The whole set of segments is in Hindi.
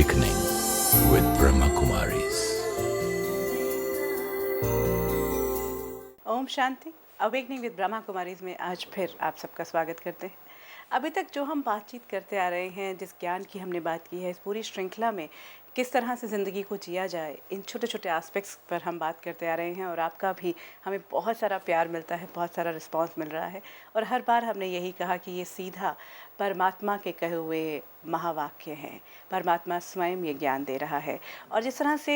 Awakening with Brahma Kumaris. ओम शांति। अवेकनिंग विद ब्रह्मा कुमारीज में आज फिर आप सबका स्वागत करते हैं। अभी तक जो हम बातचीत करते आ रहे हैं, जिस ज्ञान की हमने बात की है, इस पूरी श्रृंखला में किस तरह से ज़िंदगी को जिया जाए, इन छोटे छोटे एस्पेक्ट्स पर हम बात करते आ रहे हैं। और आपका भी हमें बहुत सारा प्यार मिलता है, बहुत सारा रिस्पांस मिल रहा है। और हर बार हमने यही कहा कि ये सीधा परमात्मा के कहे हुए महावाक्य हैं। परमात्मा स्वयं ये ज्ञान दे रहा है। और जिस तरह से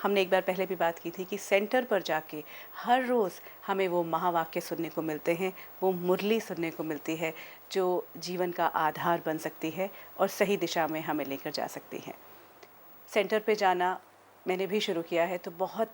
हमने एक बार पहले भी बात की थी कि सेंटर पर जाके हर रोज़ हमें वो महावाक्य सुनने को मिलते हैं, वो मुरली सुनने को मिलती है जो जीवन का आधार बन सकती है और सही दिशा में हमें लेकर जा सकती है। सेंटर पे जाना मैंने भी शुरू किया है तो बहुत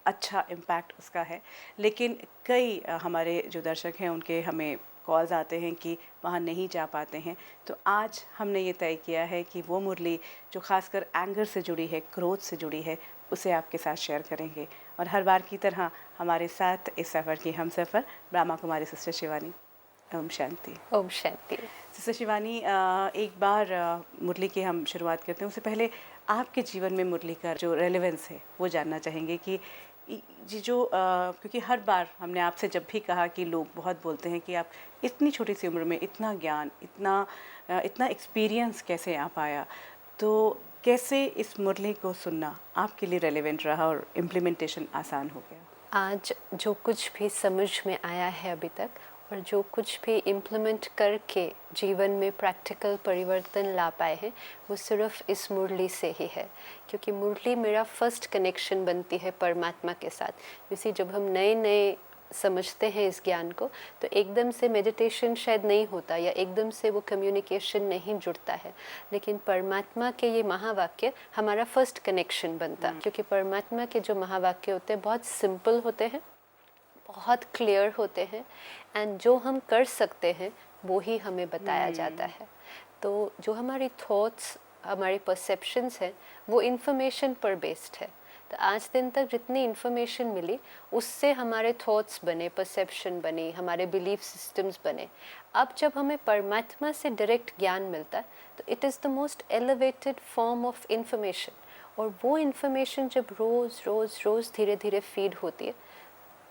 अच्छा इम्पैक्ट उसका है। लेकिन कई हमारे जो दर्शक हैं उनके हमें कॉल्स आते हैं कि वहाँ नहीं जा पाते हैं। तो आज हमने ये तय किया है कि वो मुरली जो खासकर एंगर से जुड़ी है, क्रोध से जुड़ी है, उसे आपके साथ शेयर करेंगे। और हर बार की तरह हमारे साथ इस सफ़र की हम सफ़र ब्रह्मा कुमारी सिस्टर शिवानी। ओम शांति। ओम शांति। सिस्टर शिवानी, एक बार मुरली की हम शुरुआत करते हैं। उससे पहले आपके जीवन में मुरली का जो रेलेवेंस है वो जानना चाहेंगे कि जी जो क्योंकि हर बार हमने आपसे जब भी कहा कि लोग बहुत बोलते हैं कि आप इतनी छोटी सी उम्र में इतना ज्ञान, इतना एक्सपीरियंस कैसे आ पाया, तो कैसे इस मुरली को सुनना आपके लिए रेलेवेंट रहा और इम्प्लीमेंटेशन आसान हो गया? आज जो कुछ भी समझ में आया है अभी तक और जो कुछ भी इम्प्लीमेंट करके जीवन में प्रैक्टिकल परिवर्तन ला पाए हैं वो सिर्फ इस मुरली से ही है। क्योंकि मुरली मेरा फर्स्ट कनेक्शन बनती है परमात्मा के साथ। इसी जब हम नए नए समझते हैं इस ज्ञान को तो एकदम से मेडिटेशन शायद नहीं होता या एकदम से वो कम्युनिकेशन नहीं जुड़ता है, लेकिन परमात्मा के ये महावाक्य हमारा फर्स्ट कनेक्शन बनता। क्योंकि परमात्मा के जो महावाक्य होते हैं बहुत सिंपल होते हैं, बहुत क्लियर होते हैं, एंड जो हम कर सकते हैं वो ही हमें बताया जाता है। तो जो हमारी थॉट्स, हमारी परसेप्शंस हैं वो इन्फॉर्मेशन पर बेस्ड है। तो आज दिन तक जितनी इन्फॉर्मेशन मिली उससे हमारे थॉट्स बने, परसेप्शन बने, हमारे बिलीफ सिस्टम्स बने। अब जब हमें परमात्मा से डायरेक्ट ज्ञान मिलता है तो it is the most elevated form of information. और वो इन्फॉर्मेशन जब रोज़ रोज़ रोज़ धीरे धीरे फीड होती है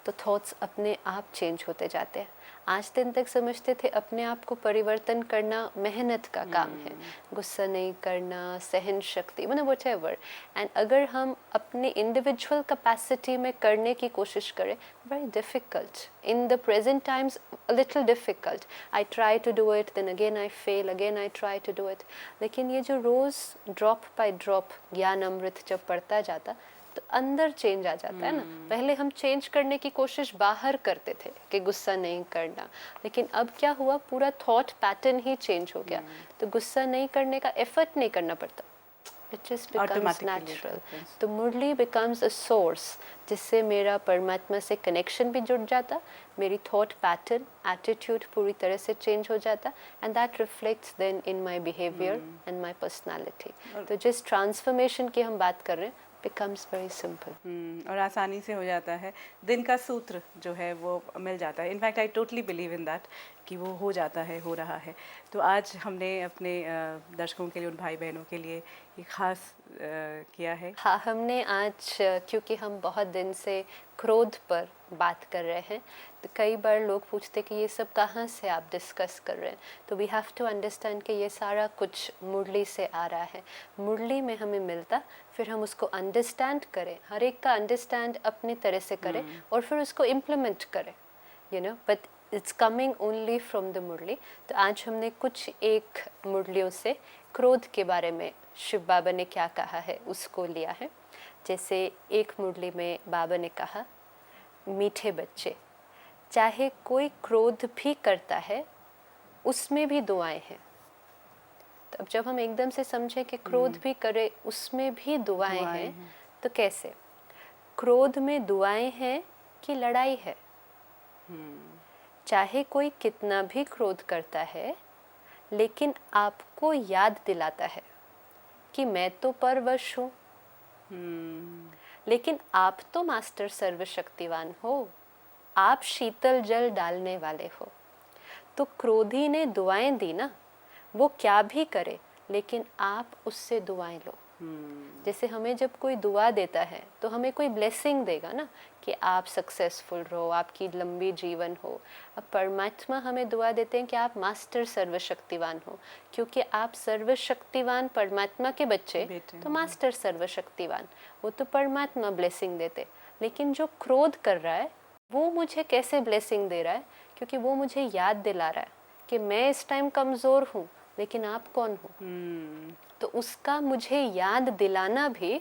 तो थॉट्स अपने आप चेंज होते जाते हैं। आज दिन तक समझते थे अपने आप को परिवर्तन करना मेहनत का काम है, गुस्सा नहीं करना, सहन शक्ति, मतलब व्हाटएवर। एंड अगर हम अपनी इंडिविजुअल कैपेसिटी में करने की कोशिश करें, very difficult in the present times, a little difficult. I try to do it, then again I fail, again I try to do it. लेकिन ये जो रोज़ ड्रॉप बाय ड्रॉप ज्ञान अमृत जब पढ़ता जाता तो अंदर चेंज आ जाता है ना। पहले हम चेंज करने की कोशिश बाहर करते थे कि गुस्सा नहीं करना, लेकिन अब क्या हुआ, पूरा थॉट पैटर्न ही चेंज हो गया। तो गुस्सा नहीं करने का एफर्ट नहीं करना पड़ता, इट जस्ट बिकम्स नेचुरल। तो मुरली बिकम्स अ सोर्स जिससे मेरा परमात्मा से कनेक्शन भी जुड़ जाता, मेरी थॉट पैटर्न, एटीट्यूड पूरी तरह से चेंज हो जाता, and that reflects then in my behaviour and my personality. तो जिस ट्रांसफॉर्मेशन की हम बात कर रहे हैं becomes very simple. और आसानी से हो जाता है। दिन का सूत्र जो है वो मिल जाता है। In fact I totally believe in that कि वो हो जाता है, हो रहा है। तो आज हमने अपने दर्शकों के लिए, उन भाई बहनों के लिए ये खास किया है। हाँ, हमने आज, क्योंकि हम बहुत दिन से क्रोध पर बात कर रहे हैं, तो कई बार लोग पूछते कि ये सब कहाँ से आप डिस्कस कर रहे हैं। तो वी हैव टू अंडरस्टैंड कि ये सारा कुछ मुरली से आ रहा है। मुरली में हमें मिलता, फिर हम उसको अंडरस्टैंड करें, हर एक का अंडरस्टैंड अपनी तरह से करें और फिर उसको इम्प्लीमेंट करें, you know, but it's coming only from the Murli. तो आज हमने कुछ एक मुरलियों से क्रोध के बारे में शिव बाबा ने क्या कहा है उसको लिया है। जैसे एक मुरली में बाबा ने कहा, मीठे बच्चे, चाहे कोई क्रोध भी करता है उसमें भी दुआएं हैं। तो अब जब हम एकदम से समझें कि क्रोध भी करे उसमें भी दुआएं हैं, तो कैसे? क्रोध में दुआएं हैं कि लड़ाई है? चाहे कोई कितना भी क्रोध करता है लेकिन आपको याद दिलाता है कि मैं तो परवश हूँ, लेकिन आप तो मास्टर सर्वशक्तिवान हो, आप शीतल जल डालने वाले हो। तो क्रोधी ने दुआएं दी ना, वो क्या भी करे लेकिन आप उससे दुआएं लो। जैसे हमें जब कोई दुआ देता है तो हमें कोई ब्लेसिंग देगा ना कि आप सक्सेसफुल रहो, आपकी लंबी जीवन हो। अब परमात्मा हमें दुआ देते हैं कि आप मास्टर सर्वशक्तिवान हो, क्योंकि आप सर्वशक्तिवान परमात्मा के बच्चे बेटे तो मास्टर सर्वशक्तिवान, वो तो परमात्मा ब्लेसिंग देते। लेकिन जो क्रोध कर रहा है वो मुझे कैसे ब्लेसिंग दे रहा है? क्योंकि वो मुझे याद दिला रहा है कि मैं इस टाइम कमज़ोर हूँ, लेकिन आप कौन हो। तो उसका मुझे याद दिलाना भी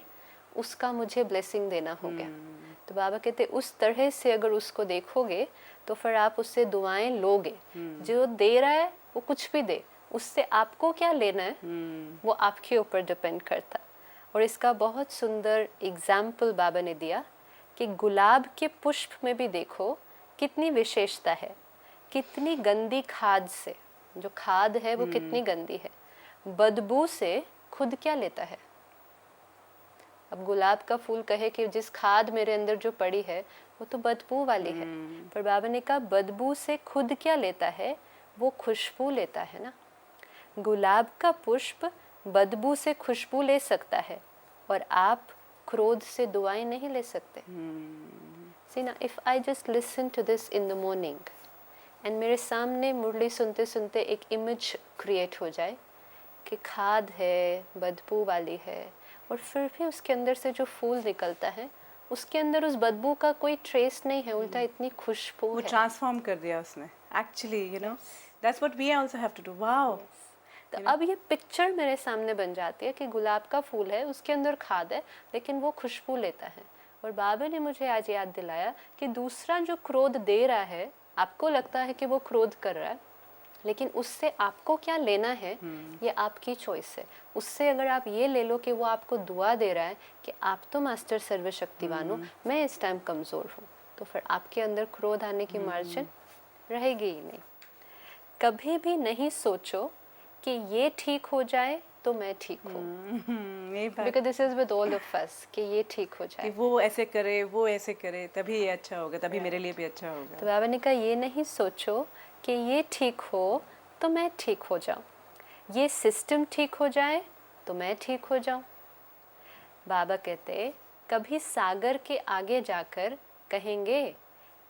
उसका मुझे ब्लेसिंग देना हो गया। तो बाबा कहते उस तरह से अगर उसको देखोगे तो फिर आप उससे दुआएं लोगे। जो दे रहा है वो कुछ भी दे, उससे आपको क्या लेना है वो आपके ऊपर डिपेंड करता है। और इसका बहुत सुंदर एग्जाम्पल बाबा ने दिया कि गुलाब के पुष्प में भी देखो कितनी विशेषता है, कितनी गंदी खाद से, जो खाद है वो कितनी गंदी है, बदबू से खुद क्या लेता है। अब गुलाब का फूल कहे कि जिस खाद मेरे अंदर जो पड़ी है वो तो बदबू वाली है, पर बाबा ने कहा बदबू से खुद क्या लेता है, वो खुशबू लेता है ना। गुलाब का पुष्प बदबू से खुशबू ले सकता है और आप क्रोध से दुआएं नहीं ले सकते। सी ना, if I just listen to this in the morning and मेरे सामने मुरली सुनते सुनते एक इमेज क्रिएट हो जाए कि खाद है, बदबू वाली है, और फिर भी उसके अंदर से जो फूल निकलता है उसके अंदर उस बदबू का कोई ट्रेस नहीं है, उल्टा इतनी खुशबू वो है। ट्रांसफॉर्म कर दिया उसने actually, you know, that's what we also have to do. Wow. तो अब ये पिक्चर मेरे सामने बन जाती है कि गुलाब का फूल है, उसके अंदर खाद है, लेकिन वो खुशबू लेता है। और बाबा ने मुझे आज याद दिलाया कि दूसरा जो क्रोध दे रहा है, आपको लगता है कि वो क्रोध कर रहा है, लेकिन उससे आपको क्या लेना है ये आपकी चॉइस है। उससे अगर आप ये ले लो कि वो आपको दुआ दे रहा है कि आप तो मास्टर सर्वशक्तिवान हो, मैं इस टाइम कमज़ोर हूँ, तो फिर आपके अंदर क्रोध आने की मार्जिन रहेगी ही नहीं। कभी भी नहीं सोचो कि ये ठीक हो जाए तो मैं ठीक हूँ, यही बात because this is with all of us कि ये ठीक हो कि जाए। वो ऐसे करे, वो ऐसे करे, तभी ये अच्छा होगा, तभी मेरे लिए भी अच्छा तो होगा। बाबा ने कहा ये नहीं सोचो कि ये ठीक हो तो मैं ठीक हो जाऊं, ये सिस्टम ठीक हो जाए तो मैं ठीक हो जाऊं। बाबा कहते कभी सागर के आगे जाकर कहेंगे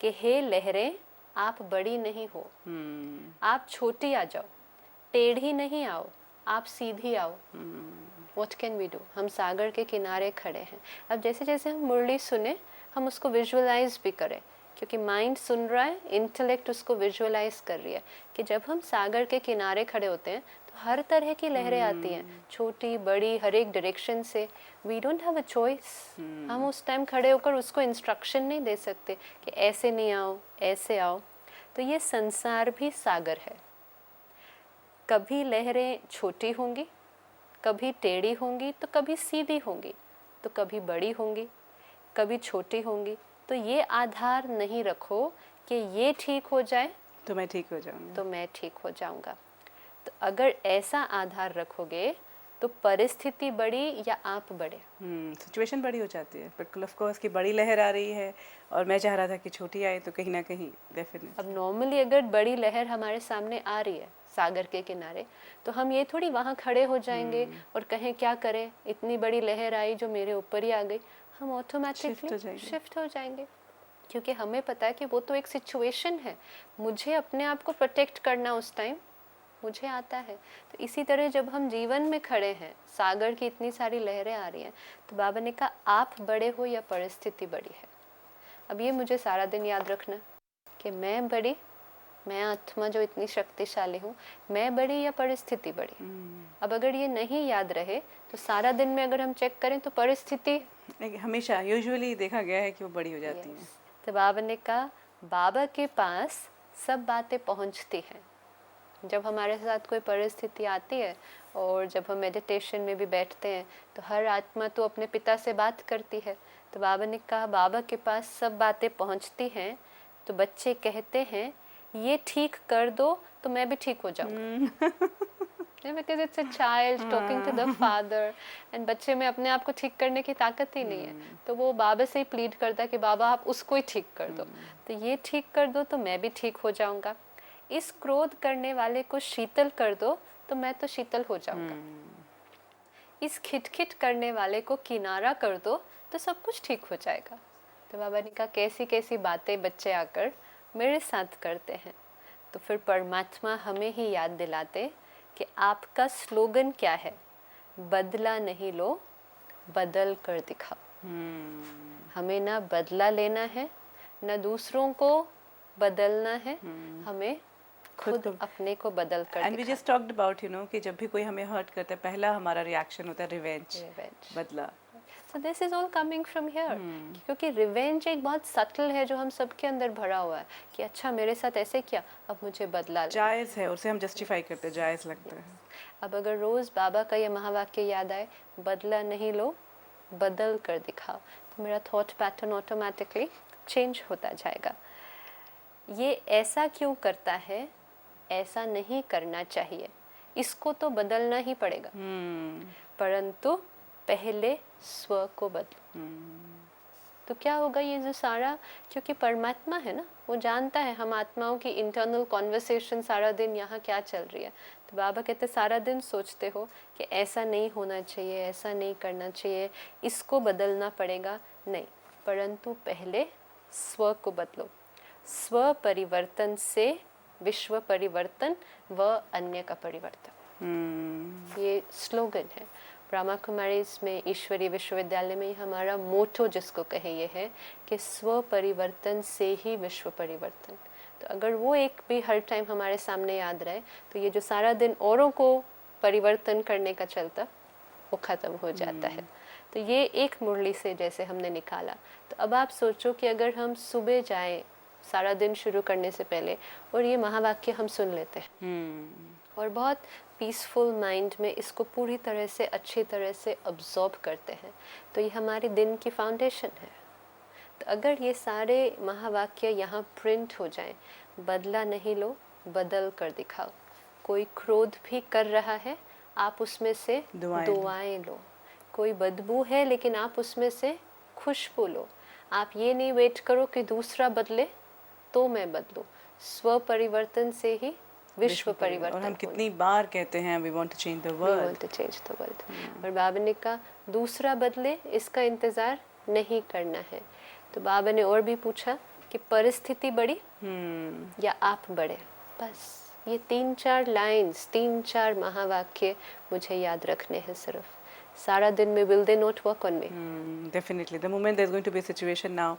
कि हे लहरें आप बड़ी नहीं हो, आप छोटी आ जाओ, टेढ़ी नहीं आओ, आप सीधी आओ। What can we do? हम सागर के किनारे खड़े हैं। अब जैसे जैसे हम मुरली सुने हम उसको विजुअलाइज भी करें, क्योंकि माइंड सुन रहा है, इंटेलेक्ट उसको विजुअलाइज कर रही है कि जब हम सागर के किनारे खड़े होते हैं तो हर तरह की लहरें आती हैं, छोटी बड़ी, हर एक डायरेक्शन से। We don't have a choice. हम उस टाइम खड़े होकर उसको इंस्ट्रक्शन नहीं दे सकते कि ऐसे नहीं आओ, ऐसे आओ। तो ये संसार भी सागर है। कभी लहरें छोटी होंगी, कभी टेढ़ी होंगी, तो कभी सीधी होंगी, तो कभी बड़ी होंगी, कभी छोटी होंगी। तो ये आधार नहीं रखो कि ये ठीक हो जाए तो मैं ठीक हो जाऊंगा, तो मैं ठीक हो जाऊंगा। तो अगर ऐसा आधार रखोगे तो परिस्थिति बड़ी या आप बड़े। सिचुएशन बड़ी हो जाती है। बिल्कुल, ऑफ कोर्स, कि बड़ी लहर आ रही है और मैं चाह रहा था कि छोटी आए, तो कहीं ना कहीं डेफिनेटली। अब नॉर्मली अगर बड़ी लहर हमारे सामने आ रही है सागर के किनारे, तो हम ये थोड़ी वहाँ खड़े हो जाएंगे और कहें क्या करें, इतनी बड़ी लहर आई जो मेरे ऊपर ही आ गई। हम ऑटोमेटिकली शिफ्ट हो जाएंगे, क्योंकि हमें पता है कि वो तो एक सिचुएशन है, मुझे अपने आप को प्रोटेक्ट करना उस टाइम मुझे आता है। तो इसी तरह जब हम जीवन में खड़े हैं, सागर की इतनी सारी लहरें आ रही हैं, तो बाबा ने कहा आप बड़े हो या परिस्थिति बड़ी है। अब ये मुझे सारा दिन याद रखना कि मैं बड़ी, मैं आत्मा जो इतनी शक्तिशाली हूँ, मैं बड़ी या परिस्थिति बड़ी। अब अगर ये नहीं याद रहे तो सारा दिन में अगर हम चेक करें तो परिस्थिति हमेशा यूजुअली देखा गया है कि वो बड़ी हो जाती हैं। तो बाबा ने कहा बाबा के पास सब बातें पहुँचती हैं। जब हमारे साथ कोई परिस्थिति आती है और जब हम मेडिटेशन में भी बैठते हैं तो हर आत्मा तो अपने पिता से बात करती है। तो बाबा ने कहा बाबा के पास सब बातें पहुंचती हैं, तो बच्चे कहते हैं ये ठीक कर दो तो मैं भी ठीक हो जाऊंगा। Because it's a child talking to the father, and बच्चे में अपने आप को ठीक करने की ताकत ही नहीं है, तो वो बाबा से ही प्लीड करता है कि बाबा आप उसको ही ठीक कर दो, तो ये ठीक कर दो तो मैं भी ठीक हो जाऊंगा। इस क्रोध करने वाले को शीतल कर दो तो मैं तो शीतल हो जाऊंगा। इस खिटखिट करने वाले को किनारा कर दो तो सब कुछ ठीक हो जाएगा। तो बाबा ने कहा कैसी कैसी बातें बच्चे आकर मेरे साथ करते हैं। तो फिर परमात्मा हमें ही याद दिलाते कि आपका स्लोगन क्या है, बदला नहीं लो, बदल कर दिखाओ। हमें ना बदला लेना है, ना दूसरों को बदलना है, हमें खुद अपने को बदल कर and we just talked about कि जब भी कोई हमें हर्ट करता है पहला हमारा रिएक्शन होता है रिवेंज, बदला। So this is all coming from here, क्योंकि रिवेंज एक बहुत सटल है जो हम सबके अंदर भरा हुआ है कि अच्छा मेरे साथ ऐसे किया, अब मुझे बदला लेना। जायज़ है, उसे हम जस्टिफाई करते हैं, जायज़ लगता है। अब अगर रोज बाबा का ये महावाक्य याद आए, बदला नहीं लो, बदल कर दिखाओ, तो मेरा थॉट पैटर्न ऑटोमेटिकली चेंज होता जाएगा। ये ऐसा क्यों करता है, ऐसा नहीं करना चाहिए, इसको तो बदलना ही पड़ेगा, परंतु पहले स्व को बदलो। तो क्या होगा ये जो सारा, क्योंकि परमात्मा है ना, वो जानता है हम आत्माओं की इंटरनल कॉन्वर्सेशन सारा दिन यहाँ क्या चल रही है। तो बाबा कहते सारा दिन सोचते हो कि ऐसा नहीं होना चाहिए, ऐसा नहीं करना चाहिए, इसको बदलना पड़ेगा, नहीं, परंतु पहले स्व को बदलो। स्व परिवर्तन से विश्व परिवर्तन व अन्य का परिवर्तन, ये स्लोगन है ब्रह्मा कुमारीज में, ईश्वरीय विश्वविद्यालय में। हमारा मोटो जिसको कहे ये है कि स्व परिवर्तन से ही विश्व परिवर्तन। तो अगर वो एक भी हर टाइम हमारे सामने याद रहे तो ये जो सारा दिन औरों को परिवर्तन करने का चलता वो ख़त्म हो जाता है। तो ये एक मुरली से जैसे हमने निकाला। तो अब आप सोचो कि अगर हम सुबह जाएं सारा दिन शुरू करने से पहले और ये महावाक्य हम सुन लेते हैं और बहुत पीसफुल माइंड में इसको पूरी तरह से अच्छी तरह से अब्जॉर्ब करते हैं, तो ये हमारे दिन की फाउंडेशन है। तो अगर ये सारे महावाक्य यहाँ प्रिंट हो जाएं, बदला नहीं लो, बदल कर दिखाओ। कोई क्रोध भी कर रहा है, आप उसमें से दुआएं लो। कोई बदबू है लेकिन आप उसमें से खुशबू लो। आप ये नहीं वेट करो कि दूसरा बदले तो मैं बदलूं। स्व परिवर्तन से ही विश्व परिवर्तन। और हम कितनी बार कहते हैं we want to change the world, we want to change the world. और बाबा ने कहा दूसरा बदले, इसका इंतजार नहीं करना है। तो बाबा ने और भी पूछा कि परिस्थिति बड़ी या आप बड़े। बस ये 3-4 लाइंस, 3-4 महावाक्य मुझे याद रखने हैं सिर्फ। सारा दिन में will they not work on me? Definitely. The moment there's going to be a situation now,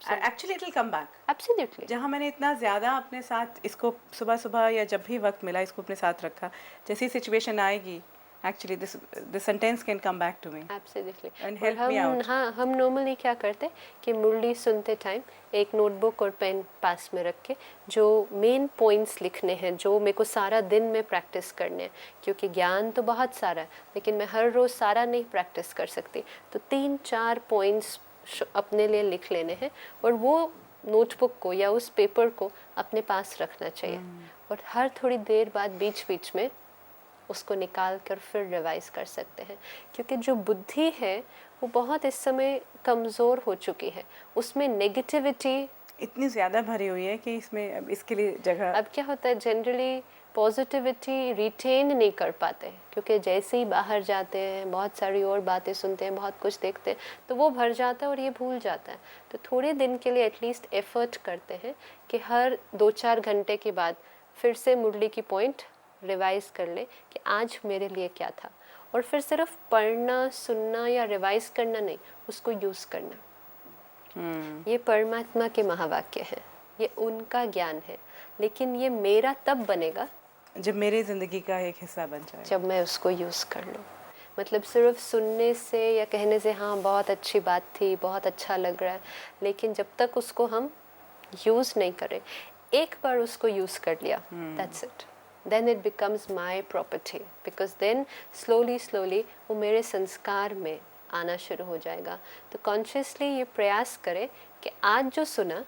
actually it will come back. Absolutely. जहाँ मैंने इतना ज़्यादा अपने साथ इसको सुबह सुबह या जब भी वक्त मिला इसको अपने साथ रखा, जैसी सिचुएशन आएगी, actually this sentence can come back to me. Absolutely. And help me out. हाँ, हम नॉर्मली क्या करते कि मुरली सुनते टाइम एक नोटबुक और पेन पास में रख के जो मेन पॉइंट्स लिखने हैं, जो मेरे को सारा दिन में प्रैक्टिस करने हैं, क्योंकि ज्ञान तो बहुत सारा है लेकिन मैं हर रोज़ सारा नहीं प्रैक्टिस कर सकती। तो 3-4 पॉइंट्स अपने लिए लिख लेने हैं और वो नोटबुक को या उस पेपर को अपने पास रखना चाहिए। और हर थोड़ी देर बाद बीच बीच में उसको निकाल कर फिर रिवाइज कर सकते हैं, क्योंकि जो बुद्धि है वो बहुत इस समय कमज़ोर हो चुकी है। उसमें नेगेटिविटी इतनी ज़्यादा भरी हुई है कि इसमें अब इसके लिए जगह। अब क्या होता है, जनरली पॉजिटिविटी रिटेन नहीं कर पाते, क्योंकि जैसे ही बाहर जाते हैं बहुत सारी और बातें सुनते हैं, बहुत कुछ देखते हैं, तो वो भर जाता है और ये भूल जाता है। तो थोड़े दिन के लिए एटलीस्ट एफर्ट करते हैं कि हर 2-4 घंटे के बाद फिर से मुरली की पॉइंट रिवाइज कर ले कि आज मेरे लिए क्या था। और फिर सिर्फ पढ़ना, सुनना या रिवाइज करना नहीं, उसको यूज़ करना। ये परमात्मा के महावाक्य हैं, ये उनका ज्ञान है, लेकिन ये मेरा तब बनेगा जब मेरी ज़िंदगी का एक हिस्सा बन जाए, जब मैं उसको यूज़ कर लूँ। मतलब सिर्फ सुनने से या कहने से हाँ बहुत अच्छी बात थी, बहुत अच्छा लग रहा है, लेकिन जब तक उसको हम यूज़ नहीं करें, एक बार उसको यूज़ कर लिया, that's it, then it becomes my property, because then slowly वो मेरे संस्कार में आना शुरू हो जाएगा। तो कॉन्शियसली ये प्रयास करें कि आज जो सुना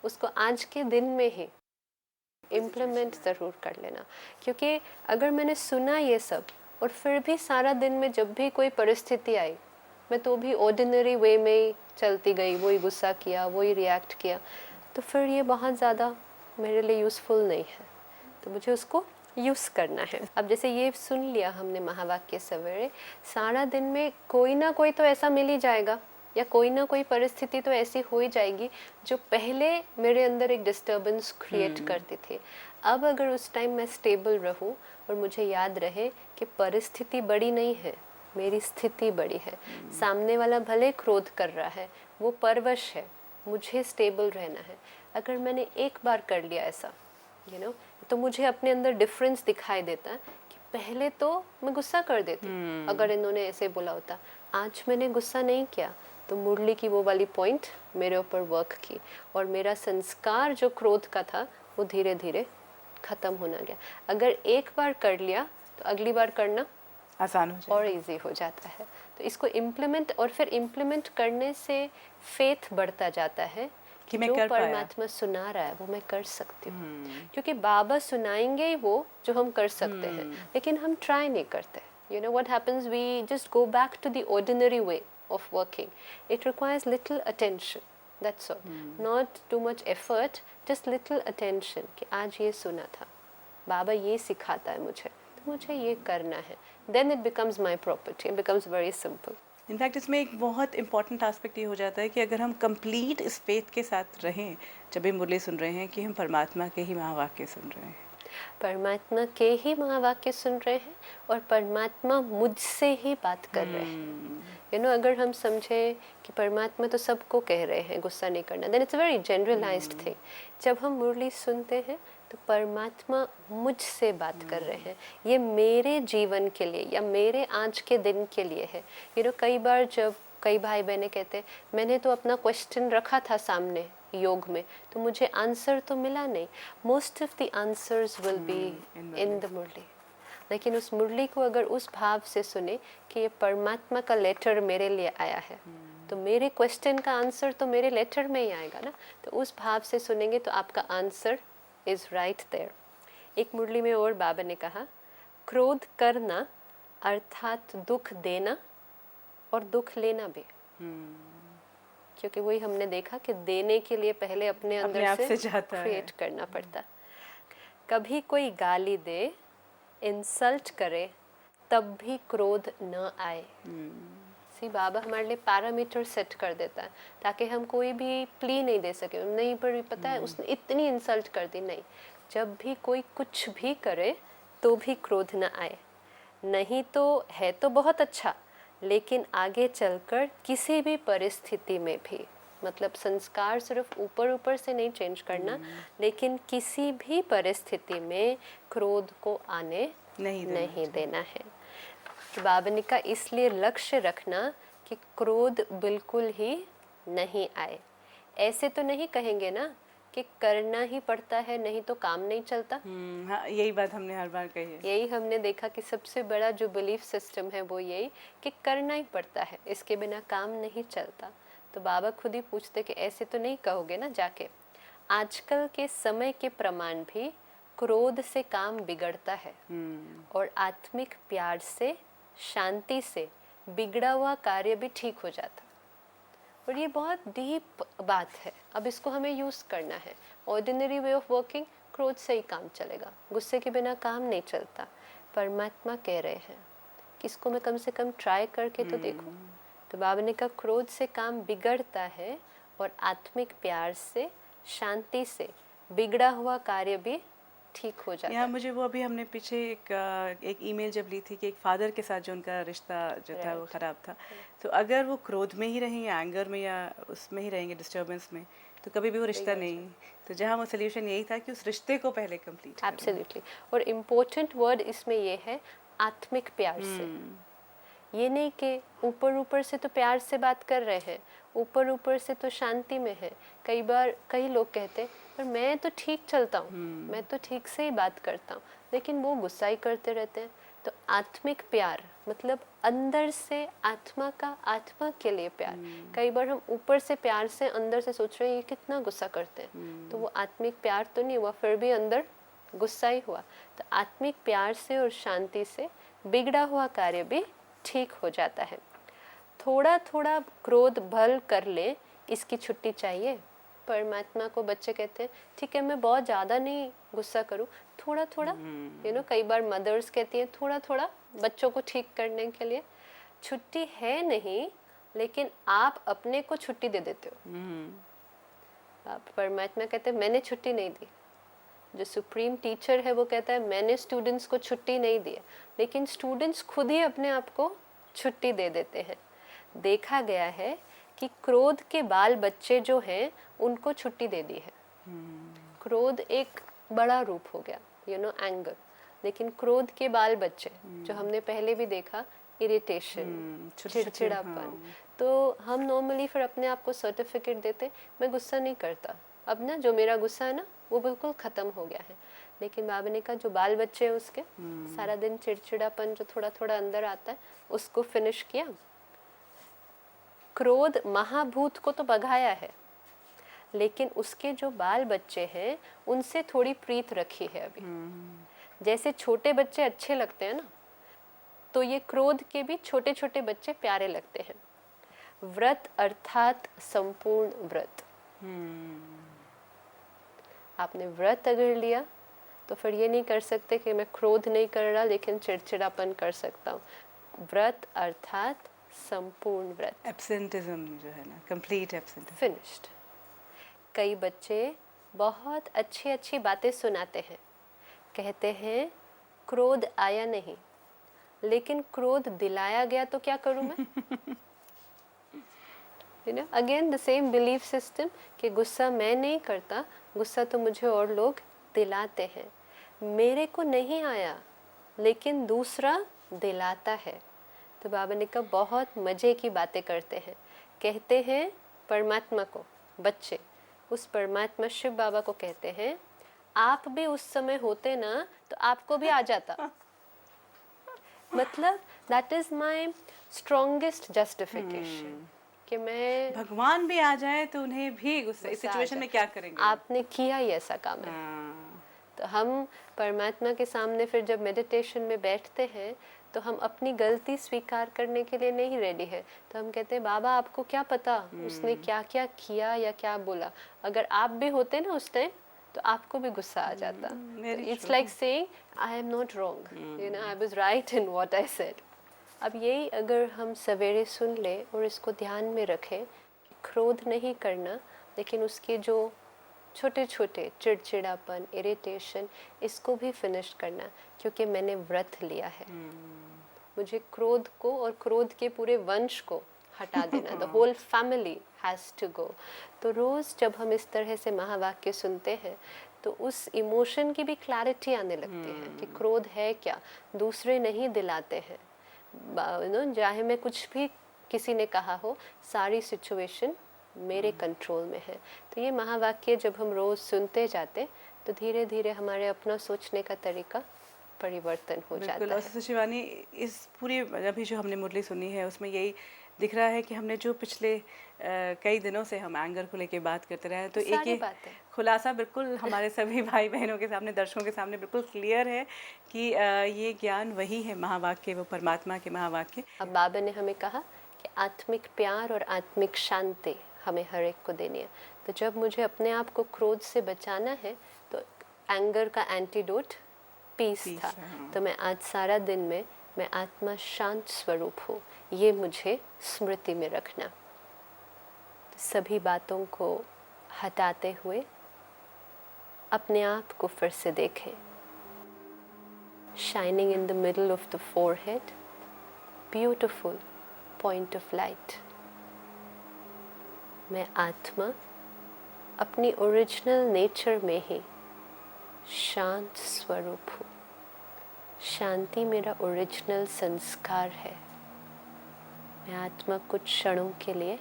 उसको आज के दिन में ही इम्प्लीमेंट ज़रूर कर लेना। क्योंकि अगर मैंने सुना ये सब और फिर भी सारा दिन में जब भी कोई परिस्थिति आई मैं तो भी ऑर्डिनरी वे में ही चलती गई, वही गुस्सा किया, वही रिएक्ट किया, तो फिर ये बहुत ज़्यादा मेरे लिए यूज़फुल नहीं है। तो मुझे उसको यूज़ करना है। अब जैसे ये सुन लिया हमने महावाक्य सवेरे, सारा दिन में कोई ना कोई तो ऐसा मिल ही जाएगा या कोई ना कोई परिस्थिति तो ऐसी हो ही जाएगी जो पहले मेरे अंदर एक डिस्टर्बेंस क्रिएट करती थी। अब अगर उस टाइम मैं स्टेबल रहूं और मुझे याद रहे कि परिस्थिति बड़ी नहीं है, मेरी स्थिति बड़ी है, सामने वाला भले क्रोध कर रहा है, वो परवश है, मुझे स्टेबल रहना है। अगर मैंने एक बार कर लिया ऐसा, तो मुझे अपने अंदर डिफरेंस दिखाई देता है कि पहले तो मैं गुस्सा कर देती अगर इन्होंने ऐसे बोला होता। आज मैंने गुस्सा नहीं किया तो मुरली की वो वाली पॉइंट मेरे ऊपर वर्क की और मेरा संस्कार जो क्रोध का था वो धीरे धीरे ख़त्म होना गया। अगर एक बार कर लिया तो अगली बार करना आसान हो जाए और इजी हो जाता है। तो इसको इम्प्लीमेंट, और फिर इम्प्लीमेंट करने से फेथ बढ़ता जाता है कि मैं जो कर पाया। परमात्मा सुना रहा है वो मैं कर सकती हूँ, क्योंकि बाबा सुनाएंगे ही वो जो हम कर सकते हैं, लेकिन हम ट्राई नहीं करते। You know what happens? We just go back to the ordinary way of working. It requires little attention. That's all. Not too much effort, just little attention. कि आज ये सुना था, बाबा ये सिखाता है मुझे, तो मुझे ये करना है. Then it becomes my property. It becomes very simple. In fact इसमें एक बहुत इंपॉर्टेंट एस्पेक्ट ये हो जाता है कि अगर हम कंप्लीट इस फेथ के साथ रहें जब भी मुरली सुन रहे हैं कि हम परमात्मा के ही महावाक्य सुन रहे हैं, परमात्मा के ही महावाक्य सुन रहे हैं और परमात्मा मुझसे ही बात कर रहे हैं। अगर हम समझे कि परमात्मा तो सबको कह रहे हैं गुस्सा नहीं करना, then it's a very generalized thing. जब हम मुरली सुनते हैं तो परमात्मा मुझसे बात कर रहे हैं, ये मेरे जीवन के लिए या मेरे आज के दिन के लिए है। कई बार जब कई भाई बहनें कहते हैं मैंने तो अपना क्वेश्चन रखा था सामने योग में तो मुझे आंसर तो मिला नहीं। Most of the answers will be in the Murli. लेकिन उस मुरली को अगर उस भाव से सुने कि ये परमात्मा का लेटर मेरे लिए आया है, तो मेरे क्वेश्चन का आंसर तो मेरे लेटर में ही आएगा ना। तो उस भाव से सुनेंगे तो आपका आंसर इज राइट देयर। एक मुरली में और बाबा ने कहा, क्रोध करना अर्थात दुख देना और दुख लेना भी। क्योंकि वही हमने देखा कि देने के लिए पहले अपने अंदर से क्रिएट करना पड़ता। कभी कोई गाली दे, इंसल्ट करे, तब भी क्रोध न आए। बाबा हमारे लिए पैरामीटर सेट कर देता है ताकि हम कोई भी प्ली नहीं दे सके। नहीं पर पता है उसने इतनी इंसल्ट कर दी, नहीं, जब भी कोई कुछ भी करे तो भी क्रोध न आए। नहीं तो है तो बहुत अच्छा, लेकिन आगे चलकर किसी भी परिस्थिति में भी, मतलब संस्कार सिर्फ ऊपर ऊपर से नहीं चेंज करना, लेकिन किसी भी परिस्थिति में क्रोध को आने नहीं देना है। बाबा ने कहा इसलिए लक्ष्य रखना कि क्रोध बिल्कुल ही नहीं आए। ऐसे तो नहीं कहेंगे ना कि करना ही पड़ता है नहीं तो काम नहीं चलता। हाँ, यही बात हमने हर बार कही है। यही हमने देखा कि सबसे बड़ा जो बिलीफ सिस्टम है वो यही कि करना ही पड़ता है, इसके बिना काम नहीं चलता। तो बाबा खुद ही पूछते कि ऐसे तो नहीं कहोगे ना जाके। आजकल के समय के प्रमाण भी क्रोध से काम बिगड़ता है और आत्मिक प्यार से, शांति से बिगड़ा हुआ कार्य भी ठीक हो जाता। और ये बहुत डीप बात है। अब इसको हमें यूज़ करना है। ऑर्डिनरी वे ऑफ वर्किंग, क्रोध से ही काम चलेगा, गुस्से के बिना काम नहीं चलता। परमात्मा कह रहे हैं कि इसको मैं कम से कम ट्राई करके तो देखूं। तो बाबा ने कहा क्रोध से काम बिगड़ता है और आत्मिक प्यार से, शांति से बिगड़ा हुआ कार्य भी ठीक हो जाता है। यहाँ मुझे वो अभी हमने पीछे एक ईमेल जब ली थी कि एक फादर के साथ जो उनका रिश्ता जो था वो ख़राब था, तो अगर वो क्रोध में ही रहें या एंगर में या उसमें ही रहेंगे डिस्टर्बेंस में, तो कभी भी वो रिश्ता नहीं। तो जहाँ वो सोल्यूशन यही था कि उस रिश्ते को पहले कंप्लीट। एब्सोल्युटली। और इम्पोर्टेंट वर्ड इसमें ये है आत्मिक प्यार से। ये नहीं कि ऊपर ऊपर से तो प्यार से बात कर रहे हैं, ऊपर ऊपर से तो शांति में है। कई बार कई लोग कहते हैं पर मैं तो ठीक चलता हूँ, मैं तो ठीक से ही बात करता हूँ, लेकिन वो गुस्सा ही करते रहते हैं। तो आत्मिक प्यार मतलब अंदर से आत्मा का, आत्मा के लिए प्यार। कई बार हम ऊपर से प्यार से अंदर से सोच रहे हैं ये कितना गुस्सा करते हैं, तो वो आत्मिक प्यार तो नहीं हुआ, फिर भी अंदर गुस्सा ही हुआ। तो आत्मिक प्यार से और शांति से बिगड़ा हुआ कार्य भी ठीक हो जाता है। थोड़ा थोड़ा क्रोध भल कर ले, इसकी छुट्टी चाहिए। परमात्मा को बच्चे कहते हैं ठीक है मैं बहुत ज़्यादा नहीं गुस्सा करूँ, थोड़ा थोड़ा कई बार मदर्स कहती हैं थोड़ा थोड़ा बच्चों को ठीक करने के लिए। छुट्टी है नहीं, लेकिन आप अपने को छुट्टी दे देते हो। आप परमात्मा कहते हैं मैंने छुट्टी नहीं दी। जो सुप्रीम टीचर है वो कहता है मैंने स्टूडेंट्स को छुट्टी नहीं दी है, लेकिन स्टूडेंट्स खुद ही अपने आप को छुट्टी दे देते हैं। देखा गया है कि क्रोध के बाल बच्चे जो हैं उनको छुट्टी दे दी है। क्रोध एक बड़ा रूप हो गया, एंगर, लेकिन क्रोध के बाल बच्चे जो हमने पहले भी देखा, इरिटेशन, चिड़चिड़ापन, तो हम नॉर्मली फिर अपने आप को सर्टिफिकेट देते मैं गुस्सा नहीं करता, अब ना जो मेरा गुस्सा है ना वो बिल्कुल ख़त्म हो गया है। लेकिन बाबा ने कहा जो बाल बच्चे हैं उसके सारा दिन चिड़चिड़ापन जो थोड़ा थोड़ा अंदर आता है उसको फिनिश किया। क्रोध महाभूत को तो भगाया है, लेकिन उसके जो बाल बच्चे हैं उनसे थोड़ी प्रीत रखी है अभी। जैसे छोटे बच्चे अच्छे लगते हैं ना, तो ये क्रोध के भी छोटे छोटे बच्चे प्यारे लगते हैं। व्रत अर्थात संपूर्ण व्रत। आपने व्रत अगर लिया तो फिर ये नहीं कर सकते कि मैं क्रोध नहीं कर रहा लेकिन चिड़चिड़ापन कर सकता हूँ। व्रत अर्थात संपूर्ण व्रत, एब्सेंटिज्म जो है ना, कंप्लीट एब्सेंटिज्म, फिनिश्ड। कई बच्चे बहुत अच्छी अच्छी बातें सुनाते हैं, कहते हैं क्रोध आया नहीं, लेकिन क्रोध दिलाया गया तो क्या करूं मैं? Again the same belief system कि गुस्सा मैं नहीं करता, गुस्सा तो मुझे और लोग दिलाते हैं। मेरे को नहीं आया लेकिन दूसरा दिलाता है। तो बाबा ने कहा बहुत मज़े की बातें करते हैं, कहते हैं परमात्मा को बच्चे, उस परमात्मा शिव बाबा को कहते हैं आप भी उस समय होते ना तो आपको भी आ जाता। मतलब that is my strongest justification कि मैं, भगवान भी आ जाए तो उन्हें भी गुस्सा, इस सिचुएशन में क्या करेंगे? आपने किया ही ऐसा काम है। तो हम परमात्मा के सामने फिर जब मेडिटेशन में बैठते हैं तो हम अपनी गलती स्वीकार करने के लिए नहीं रेडी है। तो हम कहते हैं बाबा आपको क्या पता उसने क्या क्या किया या क्या बोला, अगर आप भी होते ना उस टाइम तो आपको भी गुस्सा आ जाता। It's like saying I am not wrong, I was right in what I said. अब यही अगर हम सवेरे सुन ले और इसको ध्यान में रखें, क्रोध नहीं करना, लेकिन उसके जो छोटे छोटे चिड़चिड़ापन, इरिटेशन, इसको भी फिनिश करना, क्योंकि मैंने व्रत लिया है। मुझे क्रोध को और क्रोध के पूरे वंश को हटा देना, the whole family has to go. तो रोज़ जब हम इस तरह से महावाक्य सुनते हैं तो उस इमोशन की भी क्लैरिटी आने लगती है कि क्रोध है क्या, दूसरे नहीं दिलाते हैं। चाहे मैं कुछ भी किसी ने कहा हो, सारी सिचुएशन मेरे कंट्रोल में है। तो ये महावाक्य जब हम रोज़ सुनते जाते तो धीरे धीरे हमारे अपना सोचने का तरीका परिवर्तन हो जाता है। और शिवानी, इस पूरी अभी जो हमने मुरली सुनी है उसमें यही दिख रहा है कि हमने जो पिछले कई दिनों से हम एंगर को लेके बात करते रहे हैं, तो एक ही खुलासा बिल्कुल हमारे सभी भाई बहनों के सामने, दर्शकों के सामने बिल्कुल क्लियर है कि ये ज्ञान वही है महावाक्य, वो परमात्मा के महावाक्य। अब बाबा ने हमें कहा कि आत्मिक प्यार और आत्मिक शांति हमें हर एक को देनी है। तो जब मुझे अपने आप को क्रोध से बचाना है तो एंगर का एंटीडोट पीस था। तो मैं आज सारा दिन में मैं आत्मा शांत स्वरूप हूँ, ये मुझे स्मृति में रखना। तो सभी बातों को हटाते हुए अपने आप को फिर से देखें। Shining in the middle of the forehead, beautiful point of light. मैं आत्मा अपनी ओरिजिनल नेचर में ही शांत स्वरूप हूँ। शांति मेरा ओरिजिनल संस्कार है। मैं आत्मा कुछ क्षणों के लिए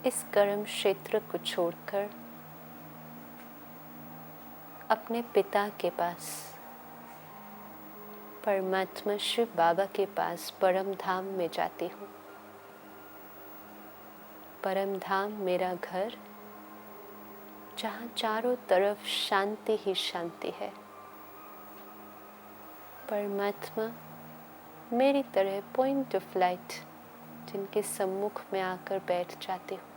इस कर्म क्षेत्र को छोड़कर अपने पिता के पास, परमात्मा शिव बाबा के पास परम धाम में जाती हूँ। परम धाम मेरा घर, जहाँ चारों तरफ शांति ही शांति है। परमात्मा मेरी तरह पॉइंट ऑफ लाइट जिनके सम्मुख में आकर बैठ जाती हूँ।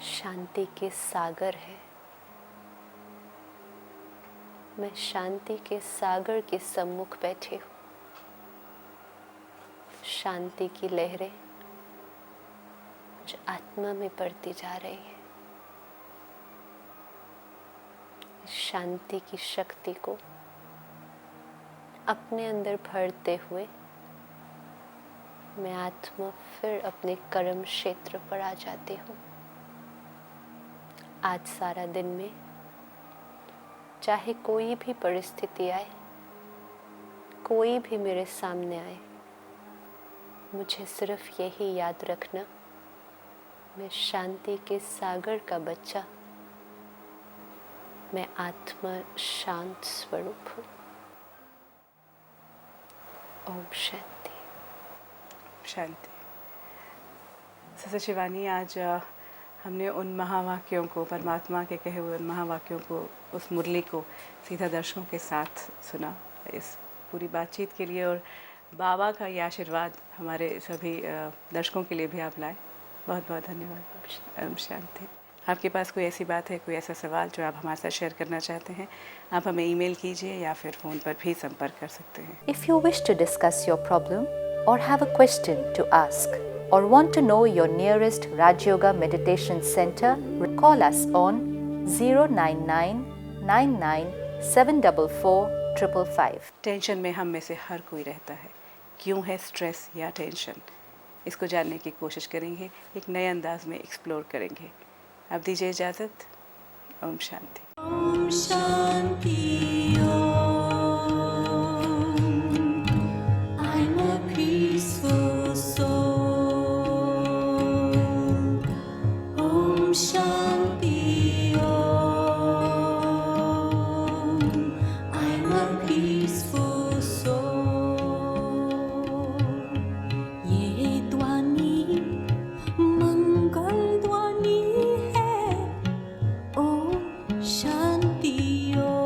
शांति के सागर है। मैं शांति के सागर के सम्मुख बैठी हूँ। शांति की लहरें जो आत्मा में बढ़ती जा रही है, शांति की शक्ति को अपने अंदर भरते हुए मैं आत्मा फिर अपने कर्म क्षेत्र पर आ जाती हूँ। आज सारा दिन में चाहे कोई भी परिस्थिति आए, कोई भी मेरे सामने आए, मुझे सिर्फ यही याद रखना, मैं शांति के सागर का बच्चा, मैं आत्मा शांत स्वरूप हूँ। ओम शांति। शांति। सिस्टर शिवानी, आज हमने उन महावाक्यों को, परमात्मा के कहे हुए उन महावाक्यों को, उस मुरली को सीधा दर्शकों के साथ सुना। इस पूरी बातचीत के लिए और बाबा का ये आशीर्वाद हमारे सभी दर्शकों के लिए भी आप लाए, बहुत बहुत धन्यवाद। ओम शांति। आपके पास कोई ऐसी बात है, कोई ऐसा सवाल जो आप हमारे साथ शेयर करना चाहते हैं, आप हमें ईमेल कीजिए या फिर फ़ोन पर भी संपर्क कर सकते हैं। If you wish to discuss your problem or have a question to ask or want to know your nearest Raj Yoga Meditation Center, call us on 099 99 744 555. Tension में हम में से हर कोई रहता है। क्यों है स्ट्रेस या टेंशन? इसको जानने की कोशिश करेंगे, एक नए अंदाज में एक्सप्लोर करेंगे। आप दीजिए इजाज़त। Om Shanti. Om Shanti. I'm a peaceful soul. Om Shanti Om. I'm a peaceful soul. ये ध्वनि मंगल ध्वनि है। Om Shanti Om.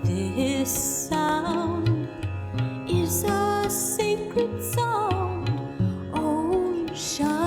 This sound is a sacred sound. Om Shanti.